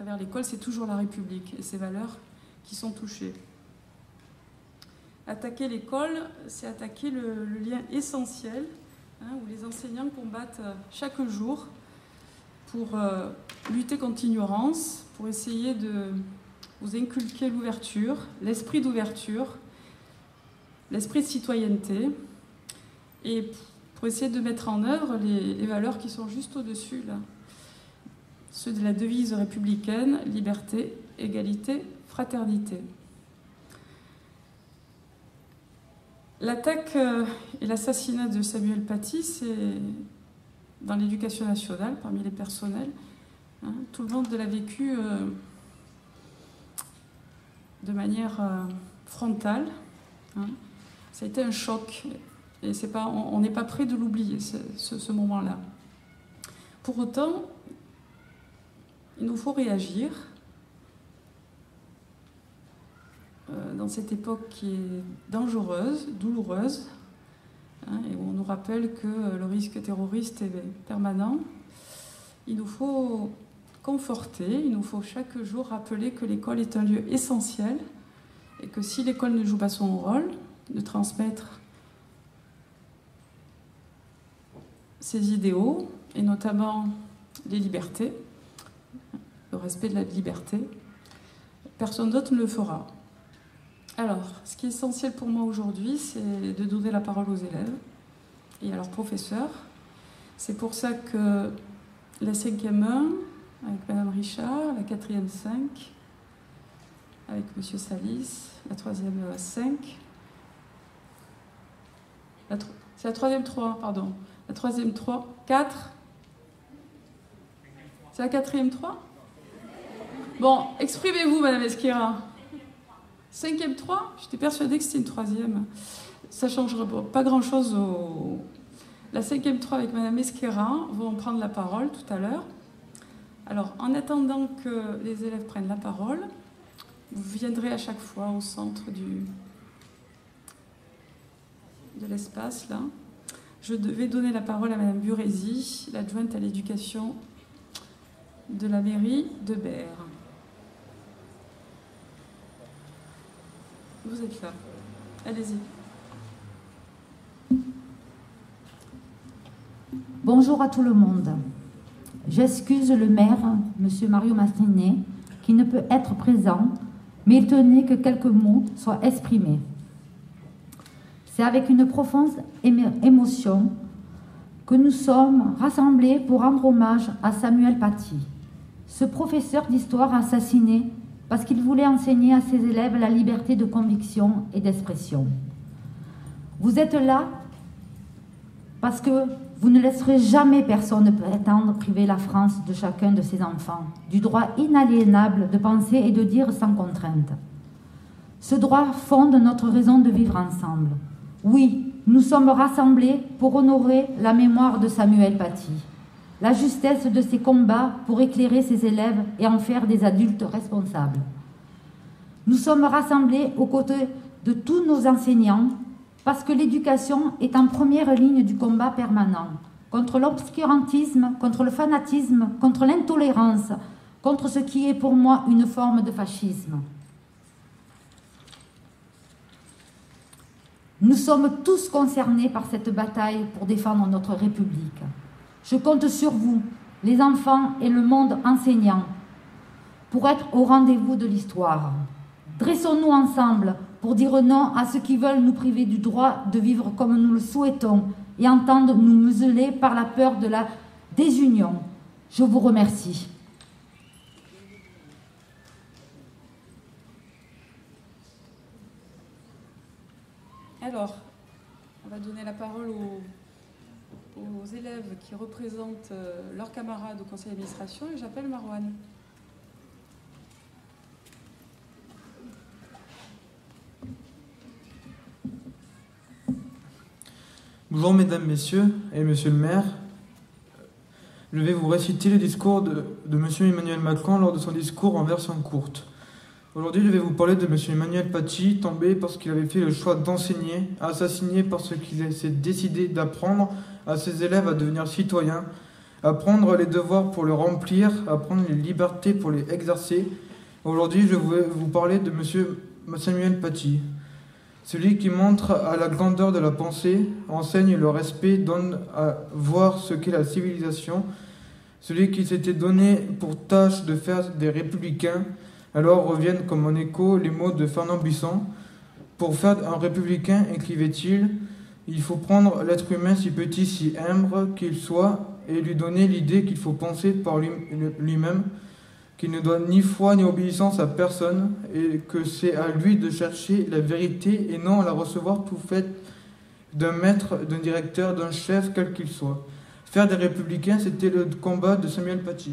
travers l'école, c'est toujours la République et ses valeurs qui sont touchées. Attaquer l'école, c'est attaquer le lien essentiel où les enseignants combattent chaque jour pour lutter contre l'ignorance, pour essayer de vous inculquer l'ouverture, l'esprit d'ouverture, l'esprit de citoyenneté, et pour essayer de mettre en œuvre les valeurs qui sont juste au-dessus, là. Ceux de la devise républicaine, liberté, égalité, fraternité. L'attaque et l'assassinat de Samuel Paty, c'est dans l'éducation nationale, parmi les personnels. Tout le monde l'a vécu de manière frontale. Ça a été un choc. Et on n'est pas prêt de l'oublier, ce moment-là. Pour autant, il nous faut réagir dans cette époque qui est dangereuse, douloureuse, et où on nous rappelle que le risque terroriste est permanent. Il nous faut conforter, il nous faut chaque jour rappeler que l'école est un lieu essentiel et que si l'école ne joue pas son rôle de transmettre ses idéaux, et notamment les libertés, le respect de la liberté, personne d'autre ne le fera. Alors, ce qui est essentiel pour moi aujourd'hui, c'est de donner la parole aux élèves et à leurs professeurs. C'est pour ça que la 5e 1, avec Madame Richard, la 4e 5, avec Monsieur Salis, la 3e 5, c'est la 3e 3, pardon, la 3e 3, 4, c'est la 4e 3 ? Bon, exprimez-vous, Madame Esquira. 5e 3 ? J'étais persuadée que c'était une 3e. Ça ne changera pas grand-chose. La 5e 3 avec Madame Esquira vont prendre la parole tout à l'heure. Alors, en attendant que les élèves prennent la parole, vous viendrez à chaque fois au centre de l'espace, là. Je vais donner la parole à Madame Burési, l'adjointe à l'éducation de la mairie de Berre. Vous êtes là. Allez-y. Bonjour à tout le monde. J'excuse le maire, M. Mario Maslinet, qui ne peut être présent, mais il tenait que quelques mots soient exprimés. C'est avec une profonde émotion que nous sommes rassemblés pour rendre hommage à Samuel Paty, ce professeur d'histoire assassiné parce qu'il voulait enseigner à ses élèves la liberté de conviction et d'expression. Vous êtes là parce que vous ne laisserez jamais personne prétendre priver la France de chacun de ses enfants, du droit inaliénable de penser et de dire sans contrainte. Ce droit fonde notre raison de vivre ensemble. Oui, nous sommes rassemblés pour honorer la mémoire de Samuel Paty, la justesse de ses combats pour éclairer ses élèves et en faire des adultes responsables. Nous sommes rassemblés aux côtés de tous nos enseignants parce que l'éducation est en première ligne du combat permanent contre l'obscurantisme, contre le fanatisme, contre l'intolérance, contre ce qui est pour moi une forme de fascisme. Nous sommes tous concernés par cette bataille pour défendre notre République. Je compte sur vous, les enfants et le monde enseignant, pour être au rendez-vous de l'histoire. Dressons-nous ensemble pour dire non à ceux qui veulent nous priver du droit de vivre comme nous le souhaitons et entendre nous museler par la peur de la désunion. Je vous remercie. Alors, on va donner la parole aux élèves qui représentent leurs camarades au conseil d'administration et j'appelle Marouane. Bonjour mesdames, messieurs et monsieur le maire. Je vais vous réciter le discours de monsieur Emmanuel Macron lors de son discours en version courte. Aujourd'hui, je vais vous parler de monsieur Emmanuel Paty, tombé parce qu'il avait fait le choix d'enseigner, assassiné parce qu'il s'est décidé d'apprendre à ses élèves à devenir citoyens, apprendre les devoirs pour le remplir, apprendre les libertés pour les exercer. Aujourd'hui, je vais vous parler de M. Samuel Paty. Celui qui montre à la grandeur de la pensée, enseigne le respect, donne à voir ce qu'est la civilisation. Celui qui s'était donné pour tâche de faire des républicains, alors reviennent comme en écho les mots de Fernand Buisson. Pour faire un républicain, écrivait-il, il faut prendre l'être humain si petit, si humble qu'il soit, et lui donner l'idée qu'il faut penser par lui-même, qu'il ne doit ni foi ni obéissance à personne, et que c'est à lui de chercher la vérité et non à la recevoir tout fait d'un maître, d'un directeur, d'un chef, quel qu'il soit. Faire des républicains, c'était le combat de Samuel Paty.